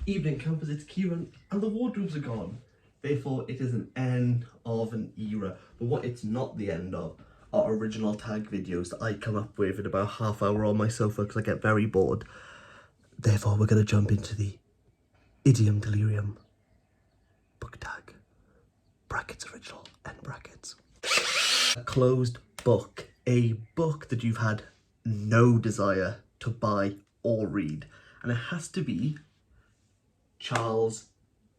Evening campus, it's Kieran, and the wardrobes are gone. Therefore, it is an end of an era. But what it's not the end of are original tag videos that I come up with in about half hour on my sofa because I get very bored. Therefore, we're going to jump into the Idiom Delirium book tag. Brackets original, end brackets. A closed book. A book that you've had no desire to buy or read. And it has to be Charles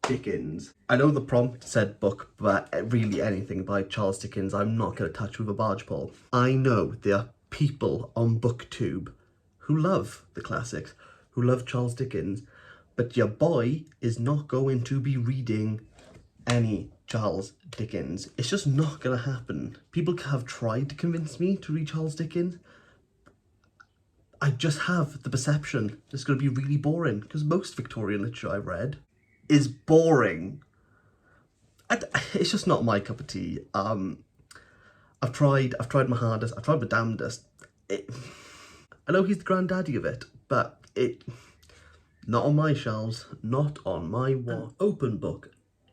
Dickens. I know the prompt said book, but really anything by Charles Dickens I'm not going to touch with a barge pole. I know there are people on BookTube who love the classics, who love Charles Dickens, but your boy is not going to be reading any Charles Dickens. It's just not going to happen. People have tried to convince me to read Charles Dickens. I just have the perception it's going to be really boring, because most Victorian literature I've read is boring. It's just not my cup of tea. I've tried my hardest, I've tried my damnedest. I know he's the granddaddy of it, but not on my shelves, not on my wall. An open book,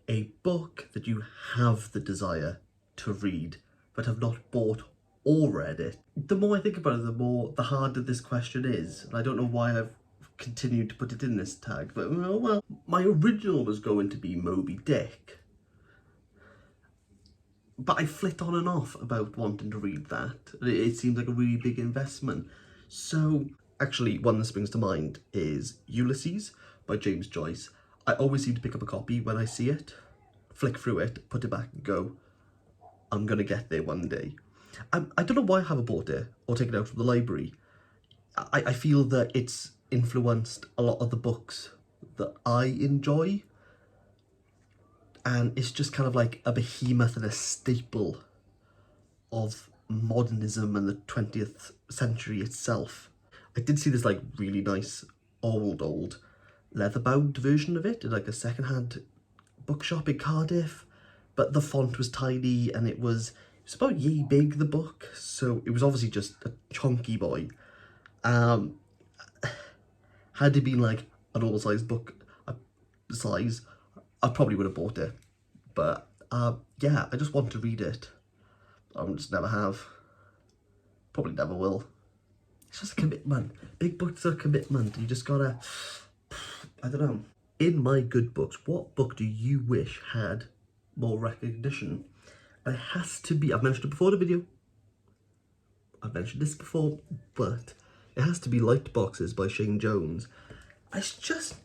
a book that you have the desire to read, but have not bought or read it. The more I think about it, the harder this question is. And I don't know why I've continued to put it in this tag, but well, my original was going to be Moby Dick. But I flit on and off about wanting to read that. It seems like a really big investment. So, actually, one that springs to mind is Ulysses by James Joyce. I always seem to pick up a copy when I see it, flick through it, put it back and go, I'm gonna get there one day. I don't know why I haven't bought it or taken it out from the library. I feel that it's influenced a lot of the books that I enjoy. And it's just kind of like a behemoth and a staple of modernism and the 20th century itself. I did see this like really nice old leather-bound version of it in like a second-hand bookshop in Cardiff, but the font was tiny and it was about yay big, the book, so it was obviously just a chunky boy. Had it been like a normal sized book size, I probably would have bought it. But yeah, I just want to read it. I just never have. Probably never will. It's just a commitment. Big books are a commitment. You just gotta, I don't know. In my good books, what book do you wish had more recognition? And it has to be, I've mentioned it before in the video. I've mentioned this before, but it has to be Light Boxes by Shane Jones. It's just,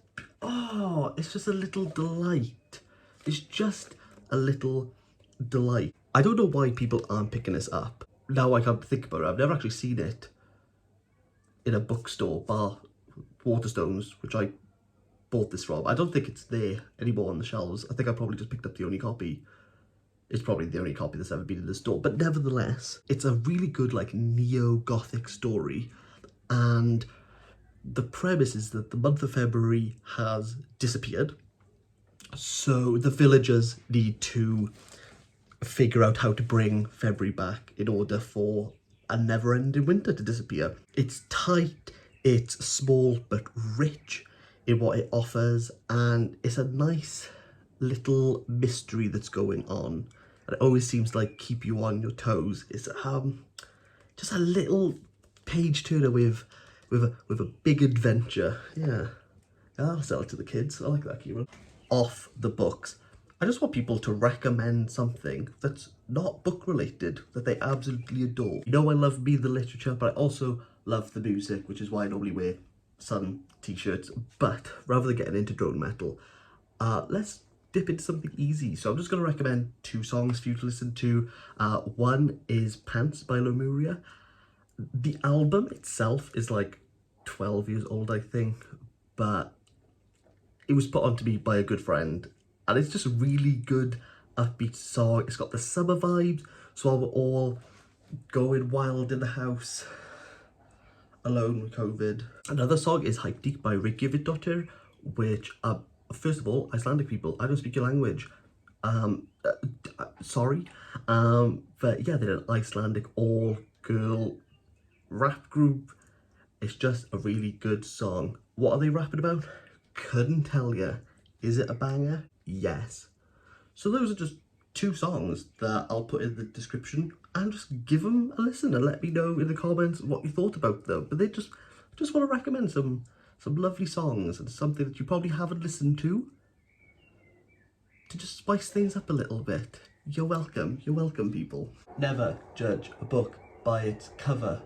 it's just a little delight. It's just a little delight. I don't know why people aren't picking this up. Now I can't think about it. I've never actually seen it in a bookstore, bar Waterstones, which I bought this from. I don't think it's there anymore on the shelves. I think I probably just picked up the only copy. It's probably the only copy that's ever been in the store. But nevertheless, it's a really good like neo-gothic story. And the premise is that the month of February has disappeared. So the villagers need to figure out how to bring February back in order for a never-ending winter to disappear. It's tight, it's small but rich in what it offers, and it's a nice little mystery that's going on. And it always seems to like keep you on your toes. It's just a little page turner with a big adventure. Yeah, I'll sell it to the kids. I like that, Kieran. Off the books, I just want people to recommend something that's not book related that they absolutely adore. You know I love me the literature, but I also love the music, which is why I normally wear Sun t-shirts. But rather than getting into drone metal, let's dip into something easy. So I'm just going to recommend 2 songs for you to listen to. One is Pants by Lemuria. The album itself is like 12 years old, I think, but it was put on to me by a good friend, and it's just a really good upbeat song. It's got the summer vibes, so while we're all going wild in the house alone with COVID. Another song is Hype Deep by Reykjavík, which first of all, Icelandic people, I don't speak your language. Sorry. But yeah, they're an Icelandic all-girl rap group. It's just a really good song. What are they rapping about? couldn't tell you, is it a banger? Yes. So those are just 2 songs that I'll put in the description, and just give them a listen and let me know in the comments what you thought about them. But they just want to recommend some lovely songs and something that you probably haven't listened to just spice things up a little bit. You're welcome, people. Never judge a book by its cover,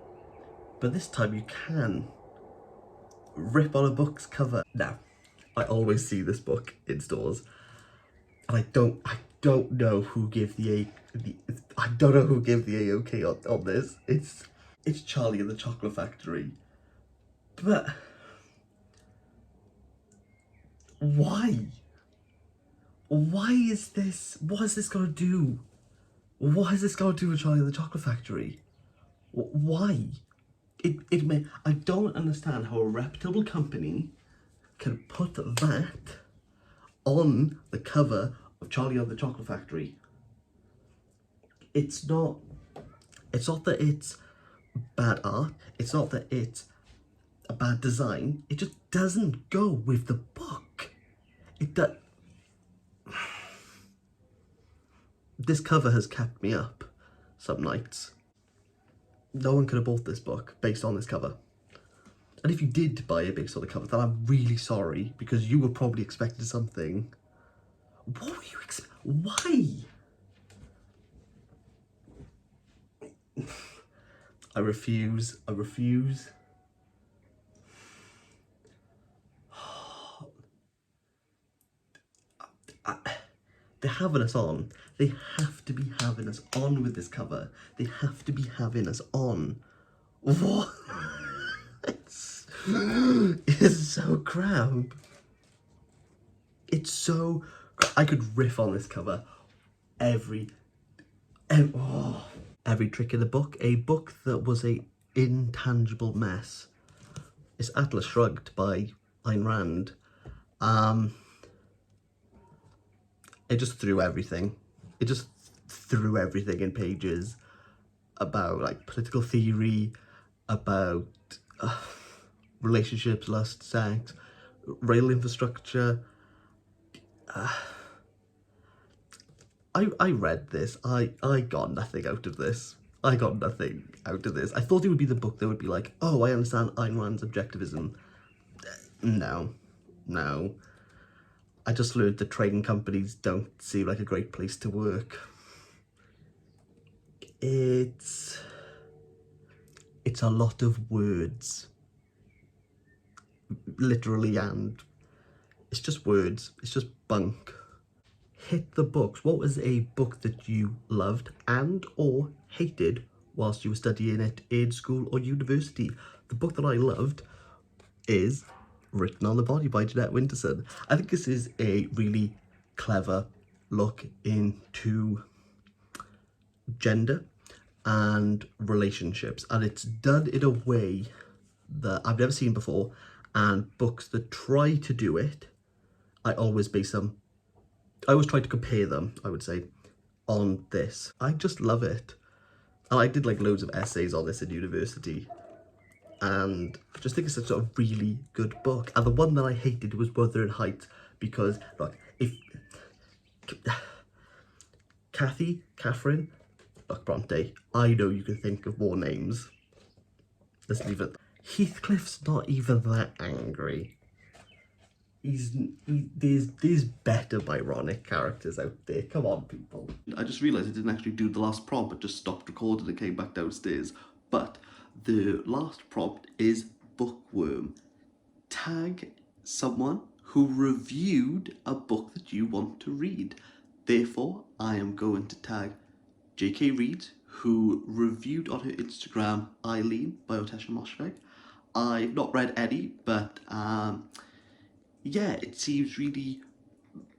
but this time you can. Rip on a book's cover. Now, I always see this book in stores, and I don't know who gave the A-OK on this. It's Charlie and the Chocolate Factory. But why? Why is this? What is this gonna do? What is this gonna do with Charlie and the Chocolate Factory? Why? I don't understand how a reputable company can put that on the cover of Charlie and the Chocolate Factory. It's not that it's bad art. It's not that it's a bad design. It just doesn't go with the book. This cover has kept me up some nights. No one could have bought this book based on this cover. And if you did buy it based on the cover, then I'm really sorry, because you were probably expecting something. What were you Why? I refuse. They're having us on. They have to be having us on with this cover. They have to be having us on. What? It's so crap. It's so... I could riff on this cover every trick in the book. A book that was a intangible mess. It's Atlas Shrugged by Ayn Rand. It just threw everything. It just threw everything in pages about like political theory, about relationships, lust, sex, rail infrastructure. I read this. I got nothing out of this. I thought it would be the book that would be like, oh, I understand Ayn Rand's objectivism. No. I just learned that trading companies don't seem like a great place to work. It's a lot of words. Literally, and it's just words. It's just bunk. Hit the books. What was a book that you loved and or hated whilst you were studying it in school or university? The book that I loved is Written on the Body by Jeanette Winterson. I think this is a really clever look into gender and relationships, and it's done in a way that I've never seen before, and books that try to do it, I always try to compare them, I would say, on this. I just love it. And I did like loads of essays on this in university, and I just think it's a sort of really good book. And the one that I hated was Wuthering Heights, because look, if Catherine, look, Bronte, I know you can think of more names. Let's leave it. Heathcliff's not even that angry. There's better Byronic characters out there. Come on, people. I just realised I didn't actually do the last prompt, but just stopped recording and came back downstairs. But the last prompt is bookworm. Tag someone who reviewed a book that you want to read. Therefore, I am going to tag J.K. Reid, who reviewed on her Instagram Eileen by Otesha Moshfegh. I've not read any, but yeah, it seems really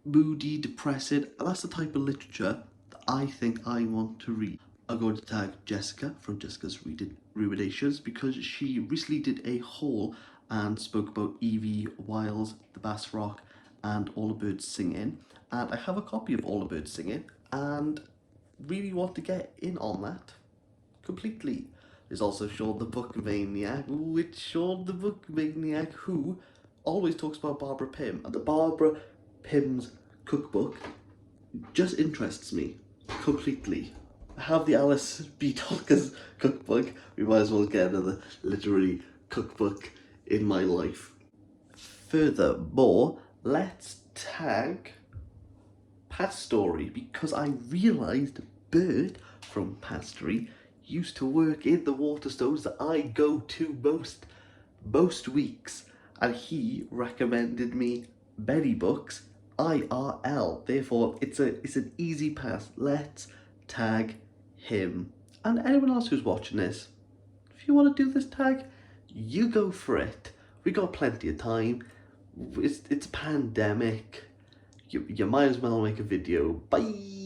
moody, depressing, and that's the type of literature that I think I want to read. I'm going to tag Jessica from Jessica's Ruminations, because she recently did a haul and spoke about Evie Wiles, The Bass Rock, and All the Birds Singing. And I have a copy of All the Birds Singing, and really want to get in on that completely. There's also Sean the Book Maniac. Ooh, it's Sean the Book Maniac, who always talks about Barbara Pym, and the Barbara Pym's cookbook just interests me completely. I have the Alice B. Tolkien's cookbook. We might as well get another literary cookbook in my life. Furthermore, let's tag Pastory, because I realised Bert from Pastory used to work in the Waterstones that I go to most weeks, and he recommended me Benny Books IRL. Therefore, it's an easy pass. Let's tag him and anyone else who's watching this. If you want to do this tag, you go for it. We got plenty of time. It's a pandemic. You might as well make a video. Bye.